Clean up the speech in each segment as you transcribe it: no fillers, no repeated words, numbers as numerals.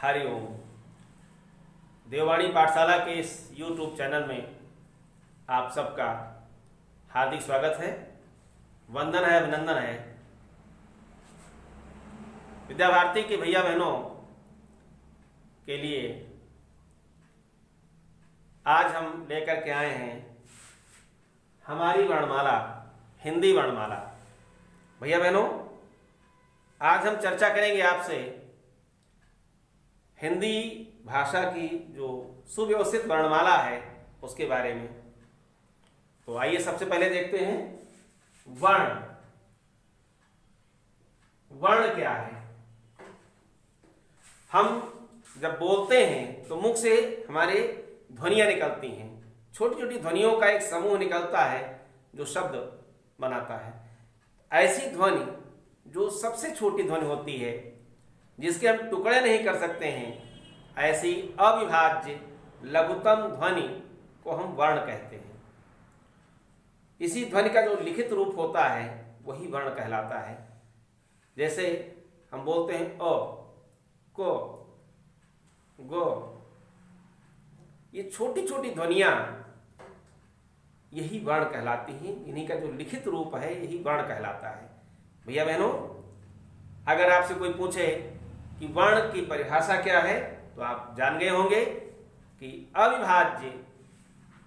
हरिओम। देववाणी पाठशाला के इस YouTube चैनल में आप सबका हार्दिक स्वागत है, वंदन है, अभिनंदन है। विद्या भारती के भैया बहनों के लिए आज हम लेकर के आए हैं हमारी वर्णमाला, हिंदी वर्णमाला। भैया बहनों, आज हम चर्चा करेंगे आपसे हिंदी भाषा की जो सुव्यवस्थित वर्णमाला है उसके बारे में। तो आइए सबसे पहले देखते हैं वर्ण। वर्ण क्या है? हम जब बोलते हैं तो मुख से हमारे ध्वनियां निकलती हैं। छोटी छोटी ध्वनियों का एक समूह निकलता है जो शब्द बनाता है। ऐसी ध्वनि जो सबसे छोटी ध्वनि होती है, जिसके हम टुकड़े नहीं कर सकते हैं, ऐसी अविभाज्य लघुतम ध्वनि को हम वर्ण कहते हैं। इसी ध्वनि का जो लिखित रूप होता है वही वर्ण कहलाता है। जैसे हम बोलते हैं अ, को, गो, ये छोटी छोटी ध्वनियां यही वर्ण कहलाती हैं। इन्हीं का जो लिखित रूप है यही वर्ण कहलाता है। भैया बहनों, अगर आपसे कोई पूछे कि वर्ण की परिभाषा क्या है तो आप जान गए होंगे कि अविभाज्य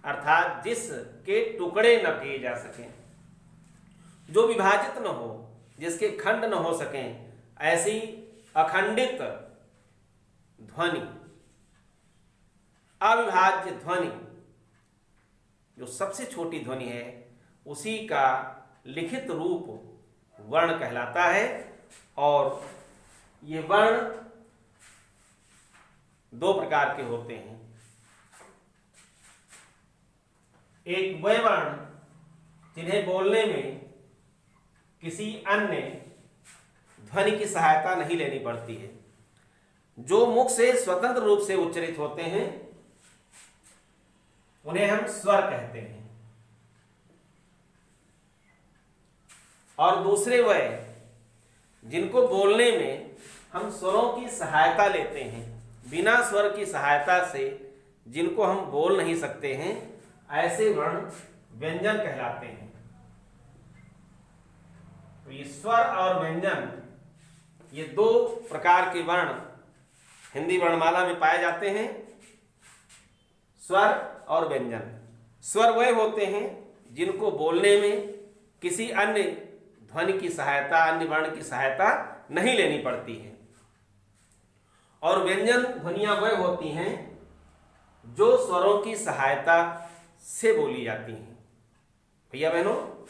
अर्थात जिसके टुकड़े न किए जा सकें, जो विभाजित न हो, जिसके खंड न हो सकें, ऐसी अखंडित ध्वनि, अविभाज्य ध्वनि जो सबसे छोटी ध्वनि है, उसी का लिखित रूप वर्ण कहलाता है। और ये वर्ण दो प्रकार के होते हैं। एक वे वर्ण जिन्हें बोलने में किसी अन्य ध्वनि की सहायता नहीं लेनी पड़ती है, जो मुख से स्वतंत्र रूप से उच्चरित होते हैं, उन्हें हम स्वर कहते हैं। और दूसरे वे जिनको बोलने में हम स्वरों की सहायता लेते हैं, बिना स्वर की सहायता से जिनको हम बोल नहीं सकते हैं, ऐसे वर्ण व्यंजन कहलाते हैं। तो ये स्वर और व्यंजन, ये दो प्रकार के वर्ण हिंदी वर्णमाला में पाए जाते हैं। स्वर और व्यंजन। स्वर वे होते हैं जिनको बोलने में किसी अन्य ध्वनि की सहायता, अन्य वर्ण की सहायता नहीं लेनी पड़ती है। और व्यंजन ध्वनियां वह होती हैं जो स्वरों की सहायता से बोली जाती हैं। भैया बहनों,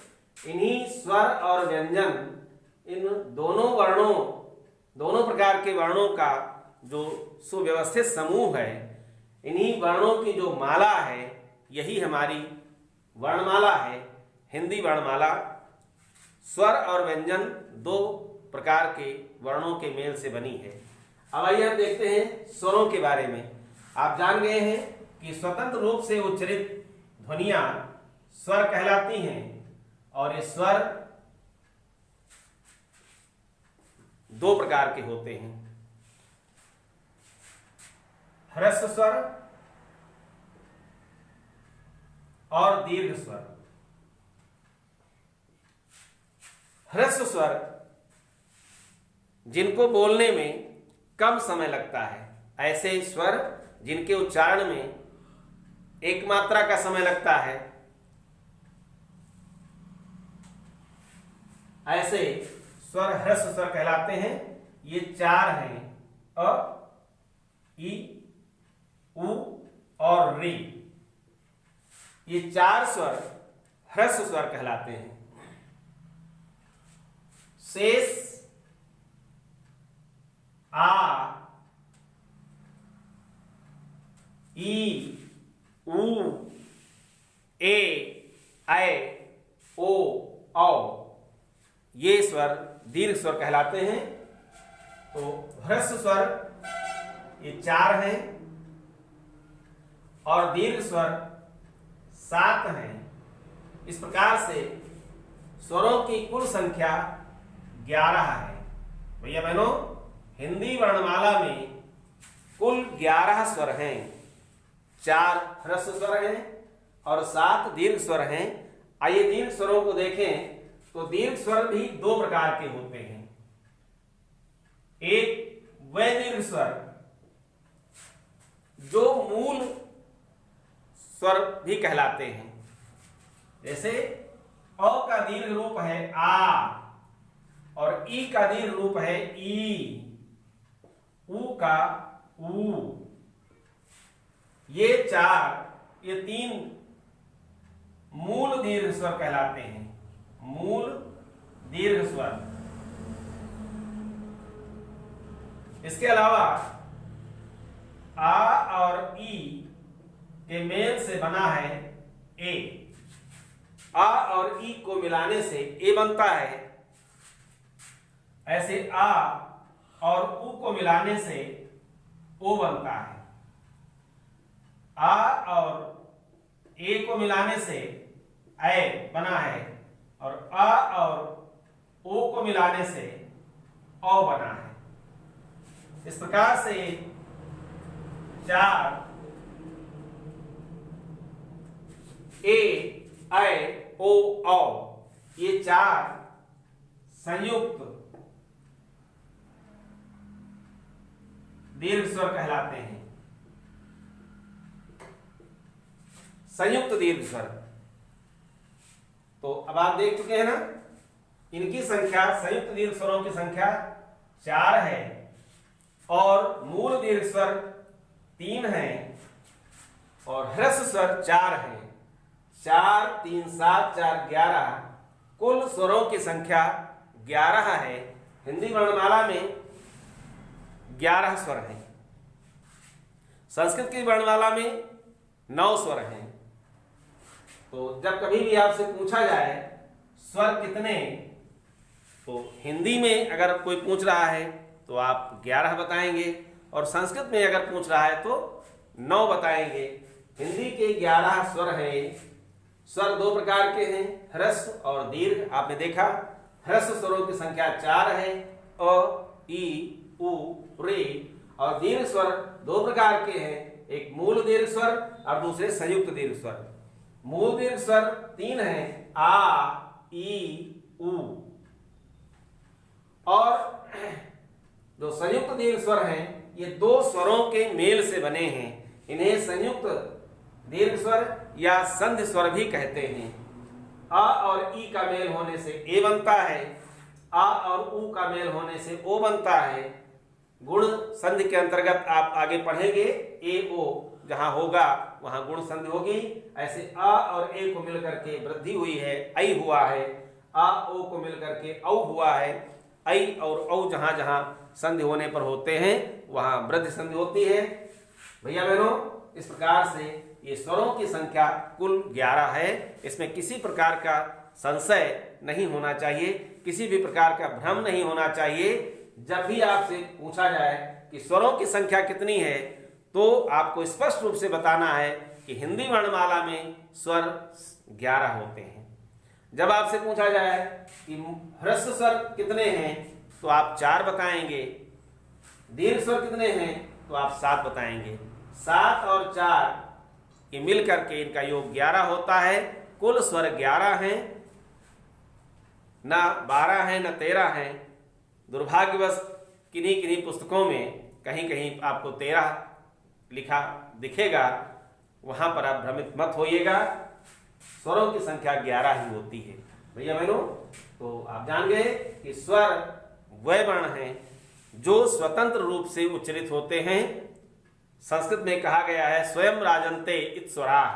इन्हीं स्वर और व्यंजन, इन दोनों वर्णों, दोनों प्रकार के वर्णों का जो सुव्यवस्थित समूह है, इन्हीं वर्णों की जो माला है, यही हमारी वर्णमाला है, हिंदी वर्णमाला। स्वर और व्यंजन दो प्रकार के वर्णों के मेल से बनी है। अब आइए हम देखते हैं स्वरों के बारे में। आप जान गए हैं कि स्वतंत्र रूप से उच्चरित ध्वनियां स्वर कहलाती हैं, और ये स्वर दो प्रकार के होते हैं। ह्रस्व स्वर और दीर्घ स्वर। ह्रस्व स्वर जिनको बोलने में कम समय लगता है, ऐसे स्वर जिनके उच्चारण में एक मात्रा का समय लगता है, ऐसे स्वर ह्रस्व स्वर कहलाते हैं। ये चार हैं: अ, ई, उ और री। ये चार स्वर ह्रस्व स्वर कहलाते हैं। शेष आ, ई, उ, ए, ऐ, ओ, औ, ये स्वर दीर्घ स्वर कहलाते हैं। तो ह्रस्व स्वर ये चार हैं और दीर्घ स्वर 7 हैं। इस प्रकार से स्वरों की कुल संख्या 11 है। भैया बहनों, हिंदी वर्णमाला में कुल 11 स्वर हैं। 4 ह्रस्व स्वर हैं और 7 दीर्घ स्वर हैं। आइए दीर्घ स्वरों को देखें तो दीर्घ स्वर भी 2 प्रकार के होते हैं। एक वह दीर्घ स्वर जो मूल स्वर भी कहलाते हैं, जैसे अ का दीर्घ रूप है आ और ई का दीर्घ रूप है ई, ऊ का ऊ। ये 3 मूल दीर्घ स्वर कहलाते हैं। मूल दीर्घ स्वर। इसके अलावा आ और ई के मेल से बना है ए। आ और ई को मिलाने से ए बनता है। ऐसे आ और उ को मिलाने से ओ बनता है। आ और ए को मिलाने से ऐ बना है और आ और ओ को मिलाने से औ बना है। इस प्रकार से 4 ए ऐ ओ औ, ये 4 संयुक्त दीर्घ स्वर कहलाते हैं। संयुक्त दीर्घ स्वर। तो अब आप देख चुके हैं ना, इनकी संख्या, संयुक्त दीर्घ स्वरों की संख्या 4 है और मूल दीर्घ स्वर 3 है और ह्रस्व स्वर 4 है। 4 3 7 4 11, कुल स्वरों की संख्या 11 है। हिंदी वर्णमाला में 11 स्वर हैं। संस्कृत की वर्णमाला में 9 स्वर हैं। तो जब कभी भी आपसे पूछा जाए स्वर कितने, तो हिंदी में अगर कोई पूछ रहा है तो आप 11 बताएंगे और संस्कृत में अगर पूछ रहा है तो 9 बताएंगे। हिंदी के 11 स्वर हैं। स्वर 2 प्रकार के हैं, ह्रस्व और दीर्घ। आपने देखा ह्रस्व स्वरों की संख्या 4 है, अ, ई, उ, रे। और दीर्घ स्वर 2 प्रकार के हैं, एक मूल दीर्घ स्वर और दूसरे संयुक्त दीर्घ स्वर। मूल दीर्घ स्वर 3 हैं, आ, ई, उ। और जो संयुक्त दीर्घ स्वर हैं ये 2 स्वरों के मेल से बने हैं। इन्हें संयुक्त दीर्घ स्वर या संधि स्वर भी कहते हैं। आ और ई का मेल होने से ए बनता है, आ और उ का मेल होने से ओ बनता है। गुण संधि के अंतर्गत आप आगे पढ़ेंगे, ए ओ जहां होगा वहां गुण संधि होगी। ऐसे आ और ए को मिलकर के वृद्धि हुई है, ऐ हुआ है। आ ओ को मिलकर के औ हुआ है। ऐ और औ जहां जहां संधि होने पर होते हैं वहां वृद्धि संधि होती है। भैया बहनों, इस प्रकार से ये स्वरों की संख्या कुल 11 है। इसमें किसी प्रकार का संशय नहीं होना चाहिए, किसी भी प्रकार का भ्रम नहीं होना चाहिए। जब भी आपसे पूछा जाए कि स्वरों की संख्या कितनी है तो आपको स्पष्ट रूप से बताना है कि हिंदी वर्णमाला में स्वर 11 होते हैं। जब आपसे पूछा जाए कि ह्रस्व स्वर कितने हैं तो आप 4 बताएंगे, दीर्घ स्वर कितने हैं तो आप 7 बताएंगे। 7 और 4 ये मिल करके इनका योग 11 होता है। कुल स्वर 11 हैं, ना 12 हैं ना 13 हैं। दुर्भाग्यवश किन्हीं किन्हीं पुस्तकों में कहीं कहीं आपको 13 लिखा दिखेगा, वहां पर आप भ्रमित मत होइएगा। स्वरों की संख्या 11 ही होती है। भैया बहनों, तो आप जान गए कि स्वर वह वर्ण हैं जो स्वतंत्र रूप से उच्चरित होते हैं। संस्कृत में कहा गया है स्वयं राजन्ते इत स्वराः,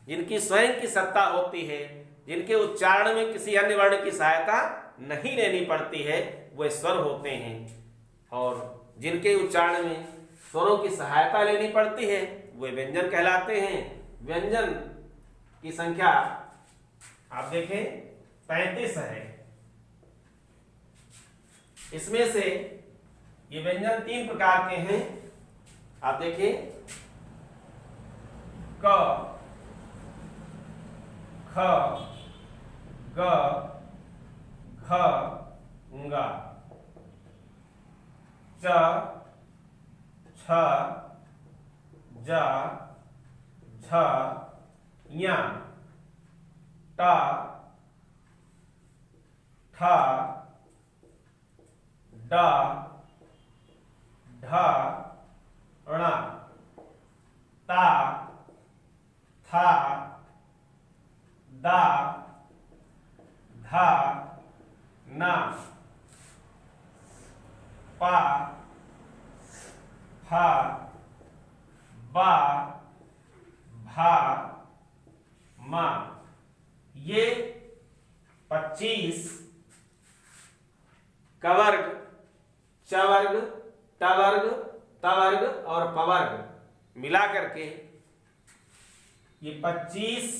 जिनकी स्वयं की सत्ता होती है, जिनके उच्चारण में किसी अन्य वर्ण की सहायता नहीं लेनी पड़ती है, वे स्वर होते हैं। और जिनके उच्चारण में स्वरों की सहायता लेनी पड़ती है वे व्यंजन कहलाते हैं। व्यंजन की संख्या आप देखें 35 है। इसमें से ये व्यंजन 3 प्रकार के हैं। आप देखें क, ख, ग, घ, ङ, च, छ, ज झ ञ ट ठ ड ढ ण ता था दा धा ना पा फा बा भा मा। ये 25 कवर्ग, चवर्ग, टवर्ग, तवर्ग और पवर्ग मिला करके ये 25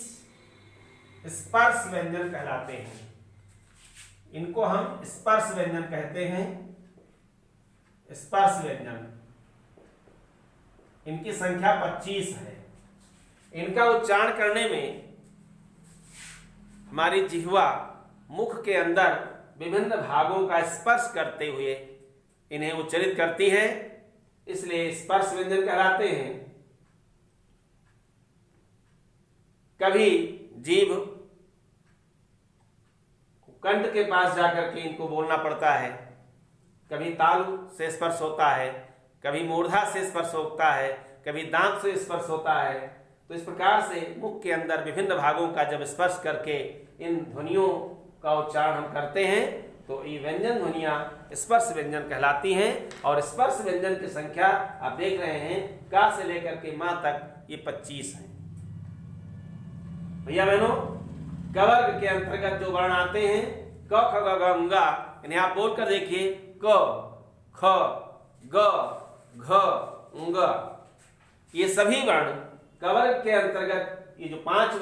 स्पर्श व्यंजन कहलाते हैं। इनको हम स्पर्श व्यंजन कहते हैं। स्पर्श व्यंजन, इनकी संख्या 25 है। इनका उच्चारण करने में हमारी जिह्वा मुख के अंदर विभिन्न भागों का स्पर्श करते हुए इन्हें उच्चारित करती है, इसलिए स्पर्श व्यंजन कहलाते हैं। कभी जीभ कंठ के पास जाकर के इनको बोलना पड़ता है, कभी तालु से स्पर्श होता है, कभी मूर्धा से स्पर्श होता है, कभी दांत से स्पर्श होता है। तो इस प्रकार से मुख के अंदर विभिन्न भागों का जब स्पर्श करके इन ध्वनियों का उच्चारण हम करते हैं तो ये व्यंजन ध्वनियां स्पर्श व्यंजन कहलाती हैं। और स्पर्श व्यंजन की संख्या आप देख रहे हैं का से लेकर के मां तक ये 25 है। भैया बहनों, कवर्ग के अंतर्गत जो वर्ण आते हैं क ख ग घ ङ, इन्हें आप बोलकर देखिए क ख ग घ ङ। ये सभी वर्ण कवर्ग के अंतर्गत ये जो 5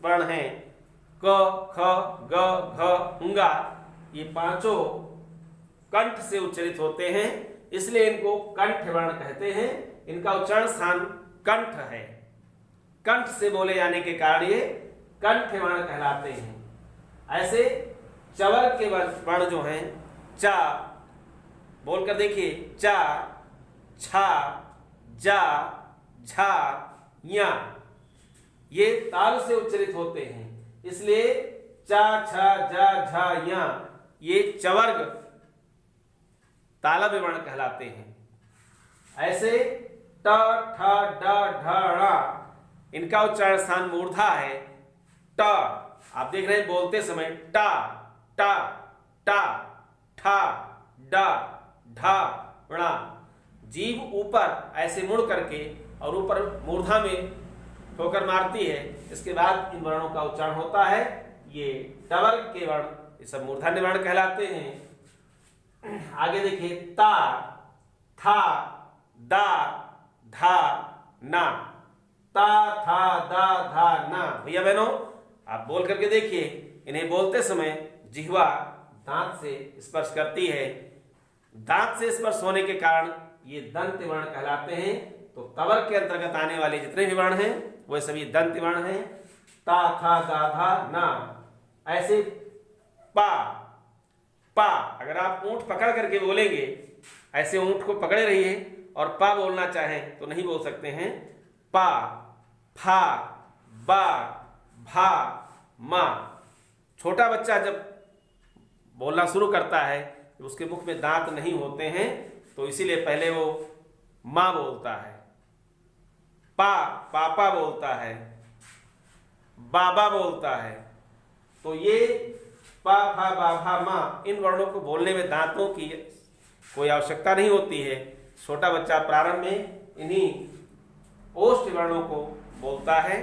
वर्ण हैं क ख ग घ ङ, ये पांचों कंठ से उच्चारित होते हैं, इसलिए इनको कंठ वर्ण कहते हैं। इनका उच्चारण स्थान कंठ है। कंठ से बोले जाने के कारण ये कंठ वर्ण कहलाते हैं। ऐसे चवर्ग के वर्ण जो हैं चा, बोलकर देखिए चा, छा, जा, झा, या, ये ताल से उच्चारित होते हैं, इसलिए चा, छा, जा, झा, या ये चवर्ग तालव्य वर्ण कहलाते हैं। ऐसे ट, ठ, ड, ढ, ण, इनका उच्चारण स्थान मूर्धा है। ट, आप देख रहे हैं बोलते समय टा टा टा ठा डा ढा णा, जीभ ऊपर ऐसे मुड़ करके और ऊपर मूर्धा में ठोकर मारती है, इसके बाद इन वर्णों का उच्चारण होता है। ये टवर्ग के वर्ण ये सब मूर्धन्य वर्ण कहलाते हैं। आगे देखिए ता, था, दा, धा, ना, ता, था, दा, धा, ना। भैया बहनों, आप बोल करके देखिए, इन्हें बोलते समय जिह्वा दांत से स्पर्श करती है। दांत से स्पर्श होने के कारण ये दंत वर्ण कहलाते हैं। तो तवर्ग के अंतर्गत आने वाले जितने भी वर्ण हैं वो सभी दंत वर्ण हैं। ता, था, दा, धा, ना। ऐसे पा, पा, अगर आप ऊंट पकड़ करके बोलेंगे, ऐसे ऊंट को पकड़े रहिए और पा बोलना चाहें तो नहीं बोल सकते हैं। पा, फा, बा, भा, मा। छोटा बच्चा जब बोलना शुरू करता है उसके मुख में दांत नहीं होते हैं, तो इसीलिए पहले वो माँ बोलता है, पा पापा बोलता है, बाबा बोलता है। तो ये पा, फा, बा, भा, मा, इन वर्णों को बोलने में दांतों की कोई आवश्यकता नहीं होती है। छोटा बच्चा प्रारंभ में इन्हीं ओष्ठ वर्णों को बोलता है।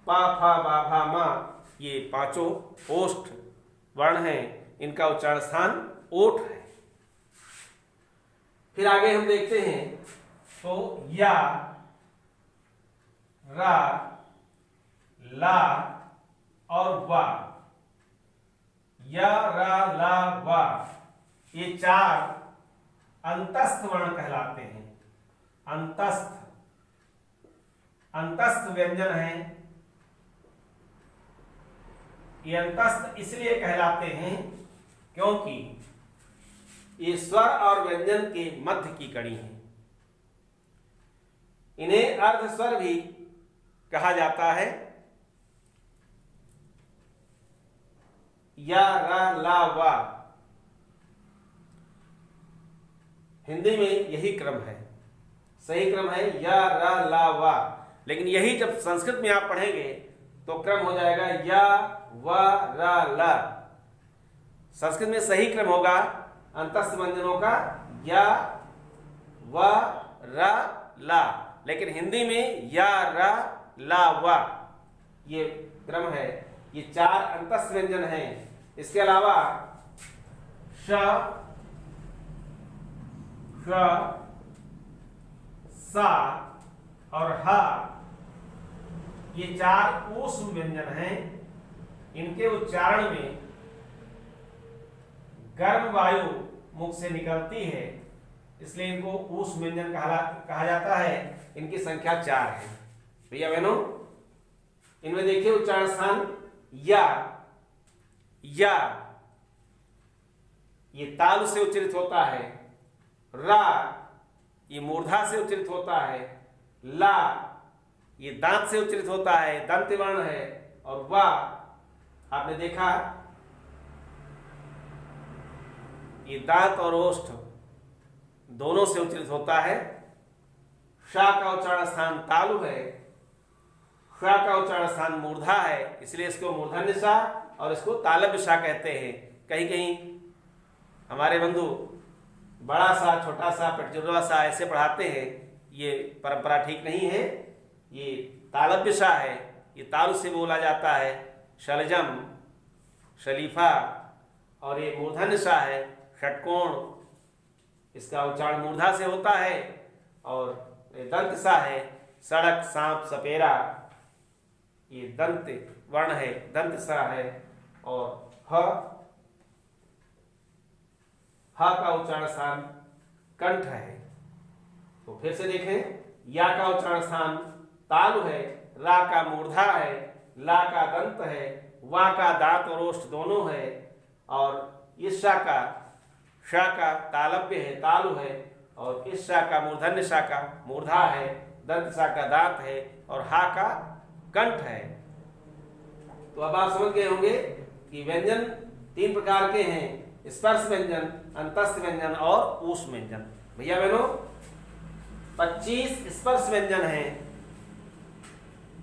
पा, फा, बा, भा, मा, ये पांचों ओष्ठ वर्ण हैं, इनका उच्चारण स्थान ओठ है। फिर आगे हम देखते हैं तो या, रा, ला और वा। या, रा, ला, वा, ये 4 अंतस्थ वर्ण कहलाते हैं। अंतस्थ, अंतस्थ व्यंजन है। ये अंतस्थ इसलिए कहलाते हैं क्योंकि ये स्वर और व्यंजन के मध्य की कड़ी है। इन्हें अर्ध स्वर भी कहा जाता है। या, रा, ला, वा। हिंदी में यही क्रम है, सही क्रम है या, रा, ला, वा। लेकिन यही जब संस्कृत में आप पढ़ेंगे तो क्रम हो जाएगा या, वा, रा, ला। संस्कृत में सही क्रम होगा अंतस्थ व्यंजनों का या, वा, रा, ला। लेकिन हिंदी में या, रा, ला, वा ये क्रम है। ये 4 अंतस्थ व्यंजन हैं। इसके अलावा श, श, सा और हा ये 4 ऊष्म व्यंजन हैं। इनके उच्चारण में गर्म वायु मुख से निकलती है, इसलिए इनको ऊष्म व्यंजन कहा जाता है। इनकी संख्या 4 है। भैया बहनों, इनमें देखिए उच्चारण स्थान या, या ये तालु से उच्चरित होता है। रा ये मूर्धा से उच्चरित होता है। ला ये दांत से उच्चरित होता है, दंत वर्ण है। और वा आपने देखा ये दांत और ओष्ठ दोनों से उच्चरित होता है। शा का उच्चारण स्थान तालु है। शा का उच्चारण स्थान मूर्धा है, इसलिए इसको मूर्धन्य सा और इसको तालव्य सा कहते हैं। कहीं कहीं हमारे बंधु बड़ा सा, छोटा सा, पटजुर्वा सा ऐसे पढ़ाते हैं। ये परंपरा ठीक नहीं है। ये तालव्य सा है, ये तालु से बोला जाता है। शलजम, शलीफा। और ये मूर्धन्य सा है, षटकोण। इसका उच्चारण मूर्धा से होता है। और दंत सा है, सड़क, सांप, सपेरा। ये दंत वर्ण है, दंत सा है। और ह का उच्चारण स्थान कंठ है। तो फिर से देखें, या का उच्चारण स्थान तालु है। रा का मूर्धा है। ला का दंत है। वा का दांत और ओष्ठ दोनों है। और इस शा का तालव्य है, तालु है। और इस शा का मूर्धन्य शा का मूर्धा है। दंत शा का दांत है। और हा का कंठ है। तो अब आप समझ गए होंगे कि व्यंजन 3 प्रकार के हैं, स्पर्श व्यंजन, अंतस्थ व्यंजन और ऊष्म व्यंजन। भैया बहनों, 25 स्पर्श व्यंजन हैं,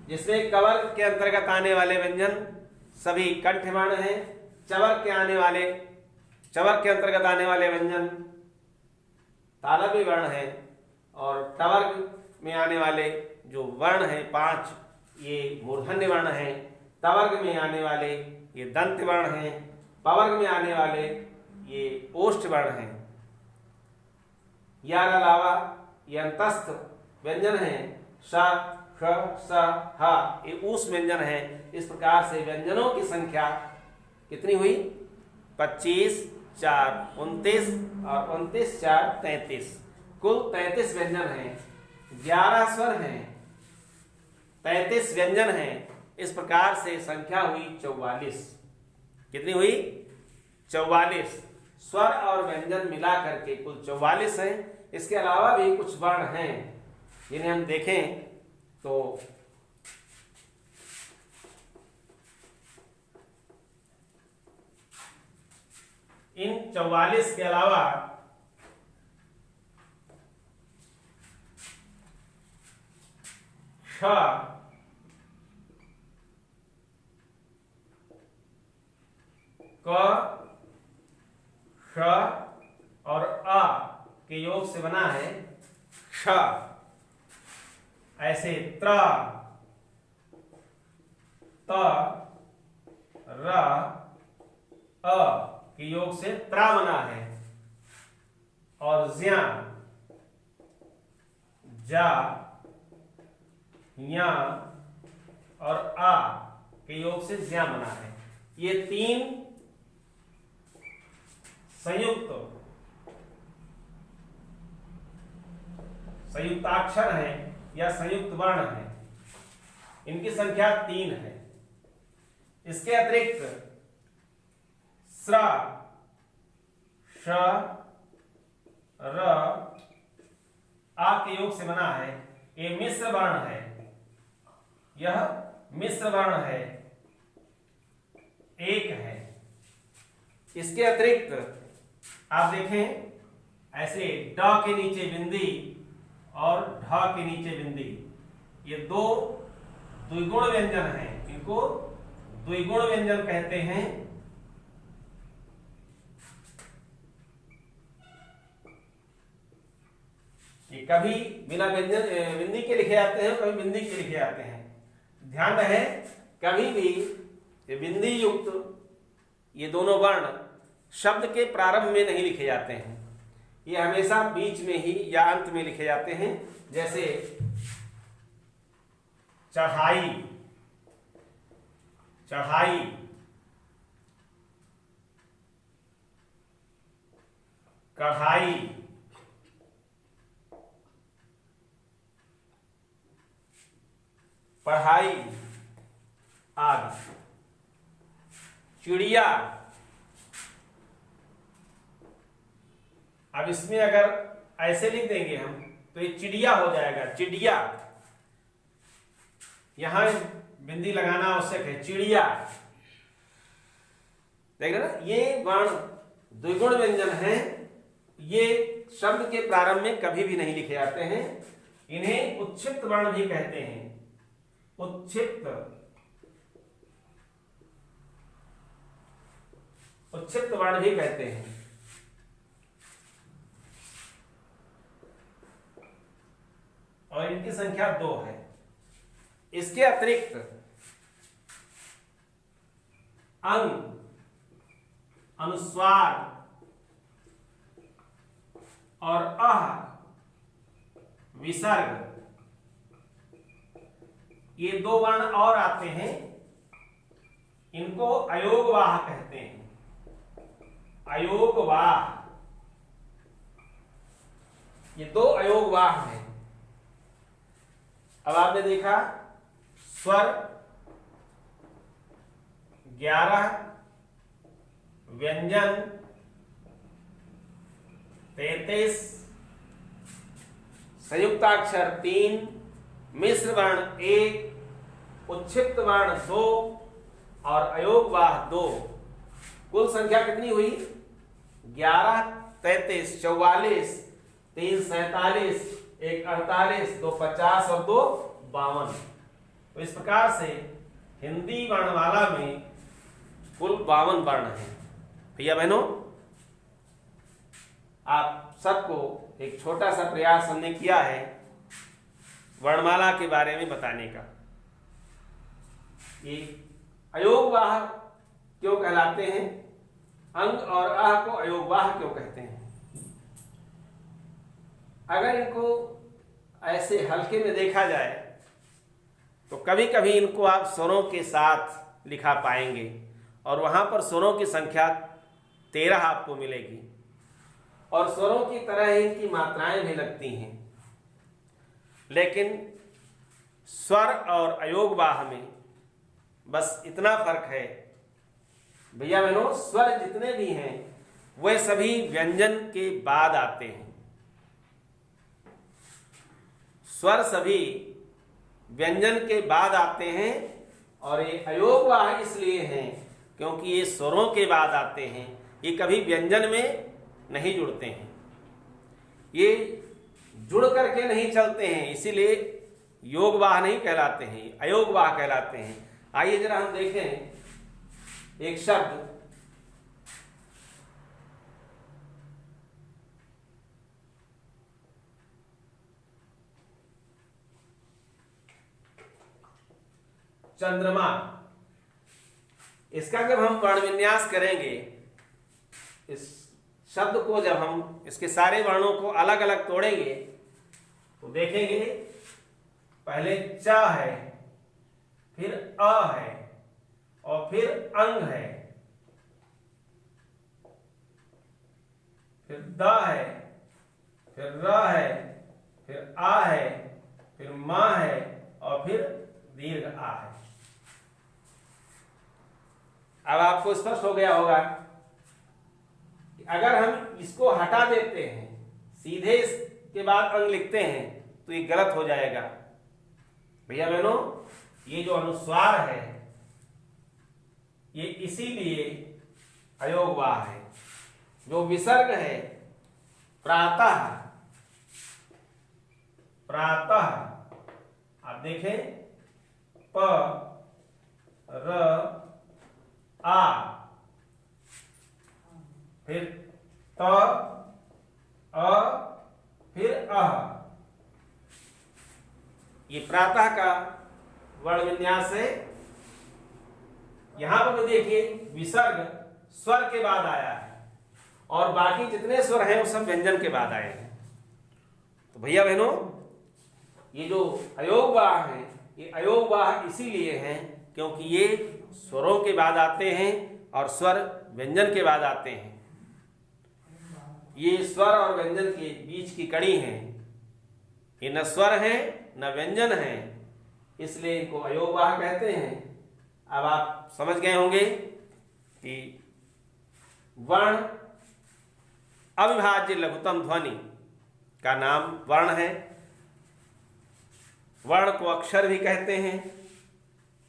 जिसमें कवर के अंतर्गत आने वाले व्यंजन सभी कंठ वर्ण हैं। चवर के अंतर्गत आने वाले व्यंजन तालव्य वर्ण हैं। और टवर्ग में आने वाले जो वर्ण हैं 5, ये मूर्धन्य वर्ण हैं। तवर्ग में आने वाले ये दंत वर्ण हैं। पवर्ग में आने वाले ये ओष्ठ वर्ण हैं। या, अलावा ये अंतस्थ व्यंजन हैं। श, ख, स, ह ये ऊष्म व्यंजन हैं। इस प्रकार से व्यंजनों की संख्या कितनी हुई? 25, 4, 29 और 29, 4, 33। कुल 33 व्यंजन हैं। 11 स्वर हैं, 33 व्यंजन हैं। इस प्रकार से संख्या हुई 44। कितनी हुई? 44। स्वर और व्यंजन मिला करके कुल 44 हैं। इसके अलावा भी कुछ वर्ण हैं जिन्हें हम देखें तो इन 44 के अलावा श, क, श और आ के योग से बना है क्ष। ऐसे त्र, त, र, अ के योग से त्रा बना है। और ज्या, जा, या और आ के योग से ज्या बना है। ये 3 संयुक्ताक्षर हैं या संयुक्त वर्ण हैं। इनकी संख्या 3 है। इसके अतिरिक्त स्र, श, र, आ के योग से बना है ये मिश्र वर्ण है, यह मिश्र वर्ण है, एक है। इसके अतिरिक्त आप देखें ऐसे ड के नीचे बिंदी और ढ के नीचे बिंदी, ये दो द्विगुण व्यंजन हैं, इनको द्विगुण व्यंजन कहते हैं। ये कभी बिना व्यंजन बिंदी के लिखे जाते हैं, कभी बिंदी के लिखे जाते हैं। ध्यान रहे कभी भी ये बिंदी युक्त ये दोनों वर्ण शब्द के प्रारंभ में नहीं लिखे जाते हैं, ये हमेशा बीच में ही या अंत में लिखे जाते हैं। जैसे चढ़ाई, चढ़ाई, कढ़ाई, पढ़ाई आदि। चिड़िया, अब इसमें अगर ऐसे लिख देंगे हम तो ये चिड़िया हो जाएगा, चिड़िया। यहां बिंदी लगाना आवश्यक है, चिड़िया। देख रहे ना, ये वर्ण द्विगुण व्यंजन है, ये शब्द के प्रारंभ में कभी भी नहीं लिखे जाते हैं। इन्हें उच्छिष्ट वर्ण भी कहते हैं, उच्छिष्ट, उच्छिष्ट वर्ण भी कहते हैं। और इनकी संख्या 2 है। इसके अतिरिक्त अंग, अनुस्वार और अह, विसर्ग, ये 2 वर्ण और आते हैं, इनको अयोगवाह कहते हैं, अयोगवाह। ये 2 अयोगवाह हैं। अब आपने देखा स्वर 11, व्यंजन 33, संयुक्ताक्षर 3, मिश्र वर्ण 1, उच्छिष्ट वर्ण 2 और अयोगवाह 2। कुल संख्या कितनी हुई? 11, 33, 44, 3, 47, 1, 48, 2, 50 और 2, 52। तो इस प्रकार से हिंदी वर्णमाला में कुल 52 वर्ण हैं। भैया बहनों, आप सबको एक छोटा सा प्रयास हमने किया है वर्णमाला के बारे में बताने का। ये अयोगवाह क्यों कहलाते हैं, अंग और आह को अयोगवाह क्यों कहते हैं? अगर इनको ऐसे हल्के में देखा जाए तो कभी कभी इनको आप स्वरों के साथ लिखा पाएंगे और वहां पर स्वरों की संख्या 13 आपको मिलेगी और स्वरों की तरह ही इनकी मात्राएं भी लगती हैं। लेकिन स्वर और अयोगवाह में बस इतना फर्क है भैया बहनों, स्वर जितने भी हैं वे सभी व्यंजन के बाद आते हैं। स्वर सभी व्यंजन के बाद आते हैं और ये अयोगवाह इसलिए हैं क्योंकि ये स्वरों के बाद आते हैं, ये कभी व्यंजन में नहीं जुड़ते हैं, ये जुड़ करके नहीं चलते हैं, इसीलिए योगवाह नहीं कहलाते हैं, अयोगवाह कहलाते हैं। आइए जरा हम देखें एक शब्द चंद्रमा। इसका जब हम वर्ण विन्यास करेंगे, इस शब्द को जब हम इसके सारे वर्णों को अलग अलग तोड़ेंगे तो देखेंगे पहले च है, फिर अ है और फिर अंग है, फिर द है, फिर र है, फिर आ है, फिर मा है और फिर दीर्घ आ है। अब आपको स्पष्ट हो गया होगा कि अगर हम इसको हटा देते हैं, सीधे इसके बाद अंग लिखते हैं तो ये गलत हो जाएगा। भैया बहनों, ये जो अनुस्वार है ये इसीलिए अयोगवाह है। जो विसर्ग है प्रातः, प्रातः आप देखें प र आ, फिर त अ, फिर अह, ये प्रातः का वर्ण विन्यास है। यहां पर देखिए विसर्ग स्वर के बाद आया है और बाकी जितने स्वर हैं वो सब व्यंजन के बाद आए हैं। तो भैया बहनों, ये जो अयोगवाह हैं ये अयोगवाह इसीलिए हैं क्योंकि ये स्वरों के बाद आते हैं और स्वर व्यंजन के बाद आते हैं। ये स्वर और व्यंजन के बीच की कड़ी हैं। ये न स्वर है न व्यंजन है, इसलिए इनको अयोगवाह कहते हैं। अब आप समझ गए होंगे कि वर्ण अविभाज्य लघुत्तम ध्वनि का नाम वर्ण है। वर्ण को अक्षर भी कहते हैं।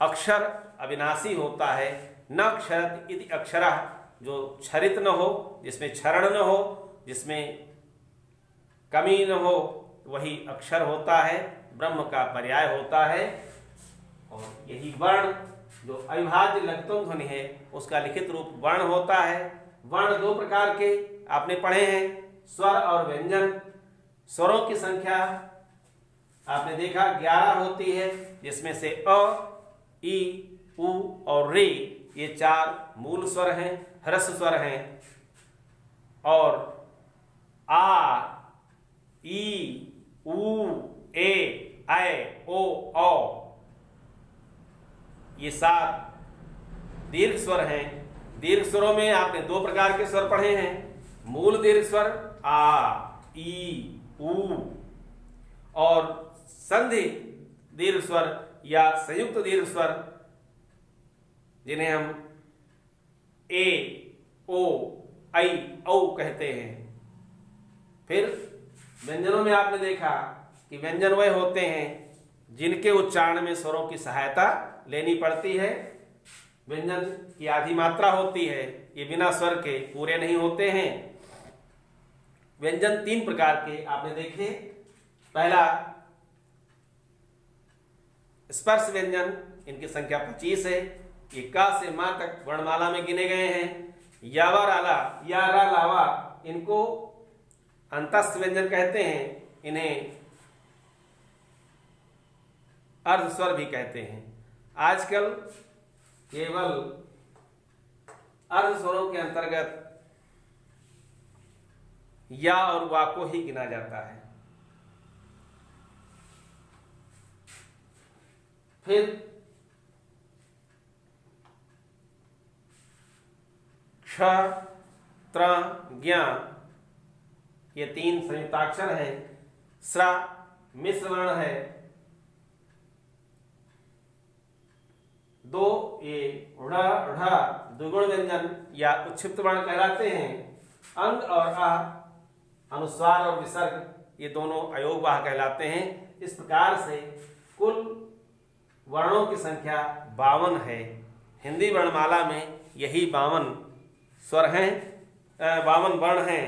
अक्षर अविनाशी होता है। न क्षरत इति अक्षरः, जो क्षरित न हो, जिसमें क्षरण न हो, जिसमें कमी न हो, वही अक्षर होता है, ब्रह्म का पर्याय होता है। और यही वर्ण जो अविभाज्य लघुत्तम ध्वनि है उसका लिखित रूप वर्ण होता है। वर्ण दो प्रकार के आपने पढ़े हैं, स्वर और व्यंजन। स्वरों की संख्या आपने देखा 11 होती है, जिसमें से अ, ई, उ और रे ये 4 मूल स्वर हैं, ह्रस्व स्वर हैं। और आ, ई, उ, ए, ऐ, ओ, औ ये 7 दीर्घ स्वर हैं। दीर्घ स्वरों में आपने 2 प्रकार के स्वर पढ़े हैं, मूल दीर्घ स्वर आ, ई, उ और संधि दीर्घ स्वर या संयुक्त दीर्घ स्वर जिन्हें हम ए, ओ, ऐ, औ कहते हैं। फिर व्यंजनों में आपने देखा कि व्यंजन वह होते हैं जिनके उच्चारण में स्वरों की सहायता लेनी पड़ती है। व्यंजन की आधी मात्रा होती है, ये बिना स्वर के पूरे नहीं होते हैं। व्यंजन 3 प्रकार के आपने देखे। पहला स्पर्श व्यंजन, इनकी संख्या 25 है। ये का से मां तक वर्णमाला में गिने गए हैं। यावा राला, या रा लावा, इनको अंतस्थ व्यंजन कहते हैं। इन्हें अर्ध स्वर भी कहते हैं। आजकल केवल अर्ध स्वरों के अंतर्गत या और वा को ही गिना जाता है। फिर क्ष, त्र, ज्ञ ये 3 संयुक्ताक्षर हैं। स्र मिश्र वर्ण है। 2 ये ढ़, ढ़ द्विगुण व्यंजन या उच्छिप्त वर्ण कहलाते हैं। अंग और आ अनुस्वार और विसर्ग ये दोनों अयोगवाह कहलाते हैं। इस प्रकार से कुल वर्णों की संख्या 52 है। हिंदी वर्णमाला में यही 52 स्वर हैं, 52 वर्ण हैं।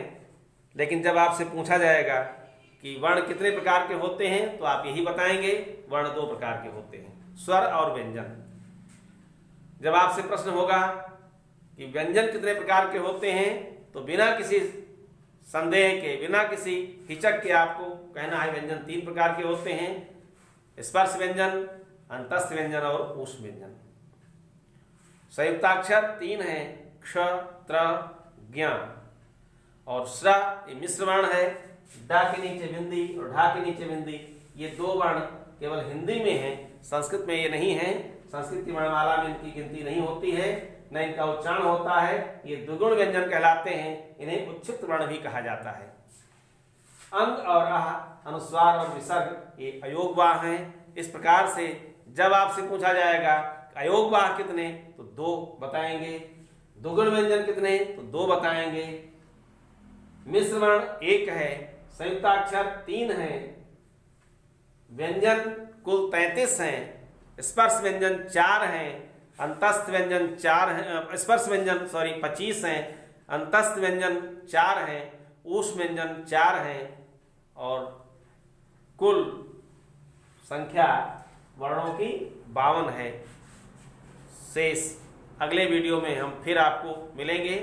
लेकिन जब आपसे पूछा जाएगा कि वर्ण कितने प्रकार के होते हैं तो आप यही बताएंगे, वर्ण 2 प्रकार के होते हैं, स्वर और व्यंजन। जब आपसे प्रश्न होगा कि व्यंजन कितने प्रकार के होते हैं तो बिना किसी संदेह के, बिना किसी हिचक के आपको कहना है व्यंजन 3 प्रकार के होते हैं, स्पर्श व्यंजन, अंतस्थ व्यंजन और ऊष्म व्यंजन। संयुक्ताक्षर 3 हैं, क्ष, त्र, ज्ञ और स्र ये मिश्र वर्ण है। डा के नीचे बिंदी और ढा के नीचे बिंदी ये 2 वर्ण केवल हिंदी में हैं, संस्कृत में ये नहीं है। संस्कृत की वर्णमाला में इनकी गिनती नहीं होती है, न इनका उच्चारण होता है। ये द्विगुण व्यंजन कहलाते हैं, इन्हें उच्छिप्त वर्ण भी कहा जाता है। अंग और आह अनुस्वार और विसर्ग ये अयोगवाह हैं। इस प्रकार से जब आपसे पूछा जाएगा अयोगवाह कितने तो 2 बताएंगे, द्विगुण व्यंजन कितने तो 2 बताएंगे, मिश्र वर्ण 1 है, संयुक्ताक्षर 3 है व्यंजन कुल 33 हैं, स्पर्श व्यंजन 4 हैं, अंतस्थ व्यंजन 4 हैं, स्पर्श व्यंजन 25 हैं, अंतस्थ व्यंजन 4 हैं, ऊष्म व्यंजन 4 हैं और कुल संख्या वर्णों की 52 है। शेष अगले वीडियो में हम फिर आपको मिलेंगे।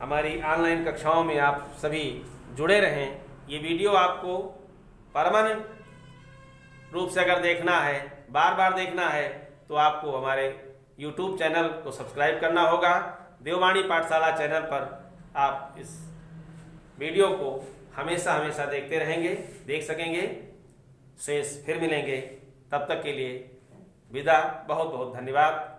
हमारी ऑनलाइन कक्षाओं में आप सभी जुड़े रहें। ये वीडियो आपको परमानेंट रूप से अगर देखना है, बार बार देखना है, तो आपको हमारे YouTube चैनल को सब्सक्राइब करना होगा। देववाणी पाठशाला चैनल पर आप इस वीडियो को हमेशा हमेशा देखते रहेंगे, देख सकेंगे। शेष फिर मिलेंगे, तब तक के लिए विदा। बहुत बहुत धन्यवाद।